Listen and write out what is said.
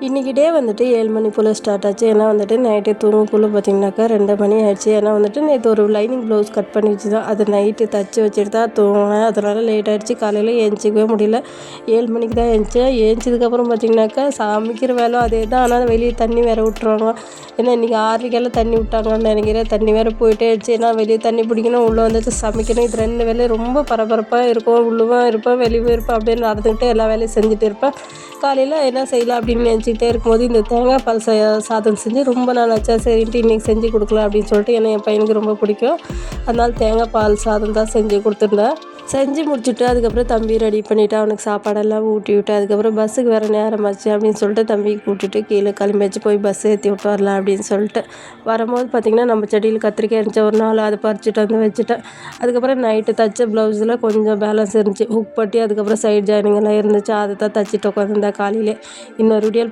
இன்றைக்கி டே வந்துட்டு 7 மணி போல் ஸ்டார்ட் ஆச்சு. ஏன்னா வந்துட்டு நைட்டு தூங்கக்குள்ளே பார்த்திங்கனாக்கா 2 மணி ஆயிடுச்சு. ஏன்னா வந்துட்டு நேற்று ஒரு லைனிங் ப்ளவுஸ் கட் பண்ணி வச்சுதான் அது நைட்டு தச்சு வச்சுட்டு தான் தூங்கினேன். அதனால் லேட் ஆகிடுச்சு. காலையில் ஏந்திச்சிக்கவே முடியல. 7 மணிக்கு தான் ஏந்திச்சேன். ஏந்திச்சதுக்கப்புறம் பார்த்திங்கனாக்கா சமைக்கிற வேலை அதே தான். ஆனால் வெளியே தண்ணி வேறு விட்டுருவாங்க. ஏன்னா இன்றைக்கி 6:30 தண்ணி விட்டாங்கன்னு நினைக்கிறேன். தண்ணி வேறு போயிட்டே இருந்துச்சு. ஏன்னா வெளியே தண்ணி பிடிக்கணும், உள்ளே வந்துட்டு சமைக்கணும். இது 2 வேலையும் ரொம்ப பரபரப்பாக இருக்கும். உள்ளவும் இருப்பேன், வெளியும் இருப்பேன். அப்படியே நடந்துக்கிட்டு எல்லா வேலையும் செஞ்சுட்டு இருப்பேன். காலையில் என்ன செய்யலாம் அப்படின்னு நினச்சிக்கிட்டே இருக்கும்போது இந்த தேங்காய் பால் சாதம் செஞ்சு ரொம்ப நாள் ஆச்சா, சரின்ட்டு இன்றைக்கி செஞ்சு கொடுக்கலாம் அப்படின்னு சொல்லிட்டு, ஏன்னா என் பையனுக்கு ரொம்ப பிடிக்கும். அதனால் தேங்காய் பால் சாதம் தான் செஞ்சு கொடுத்துருந்தேன். செஞ்சு முடிச்சுட்டு அதுக்கப்புறம் தம்பி ரெடி பண்ணிவிட்டு அவனுக்கு சாப்பாடெல்லாம் ஊட்டி விட்டு அதுக்கப்புறம் பஸ்ஸுக்கு வேறு நேரமாச்சு அப்படின்னு சொல்லிட்டு தம்பிக்கு கூட்டிகிட்டு கீழே கிளம்பியாச்சு. போய் பஸ் ஏற்றி விட்டு வரலாம் அப்படின்னு சொல்லிட்டு வரும்போது பார்த்திங்கன்னா நம்ம செடியில் கத்திரிக்காய் இருந்துச்சு. ஒரு நாள் அதை பறிச்சுட்டு வந்து வச்சுட்டேன். அதுக்கப்புறம் நைட்டு தைச்ச ப்ளவுஸில் கொஞ்சம் பேலன்ஸ் இருந்துச்சு. ஹுக் பட்டி அதுக்கப்புறம் சைட் ஜாயினிங் எல்லாம் இருந்துச்சு. அதை தான் தைச்சிட்டு உட்காந்துருந்தேன் காலையிலே. இன்னொரு வீடியோ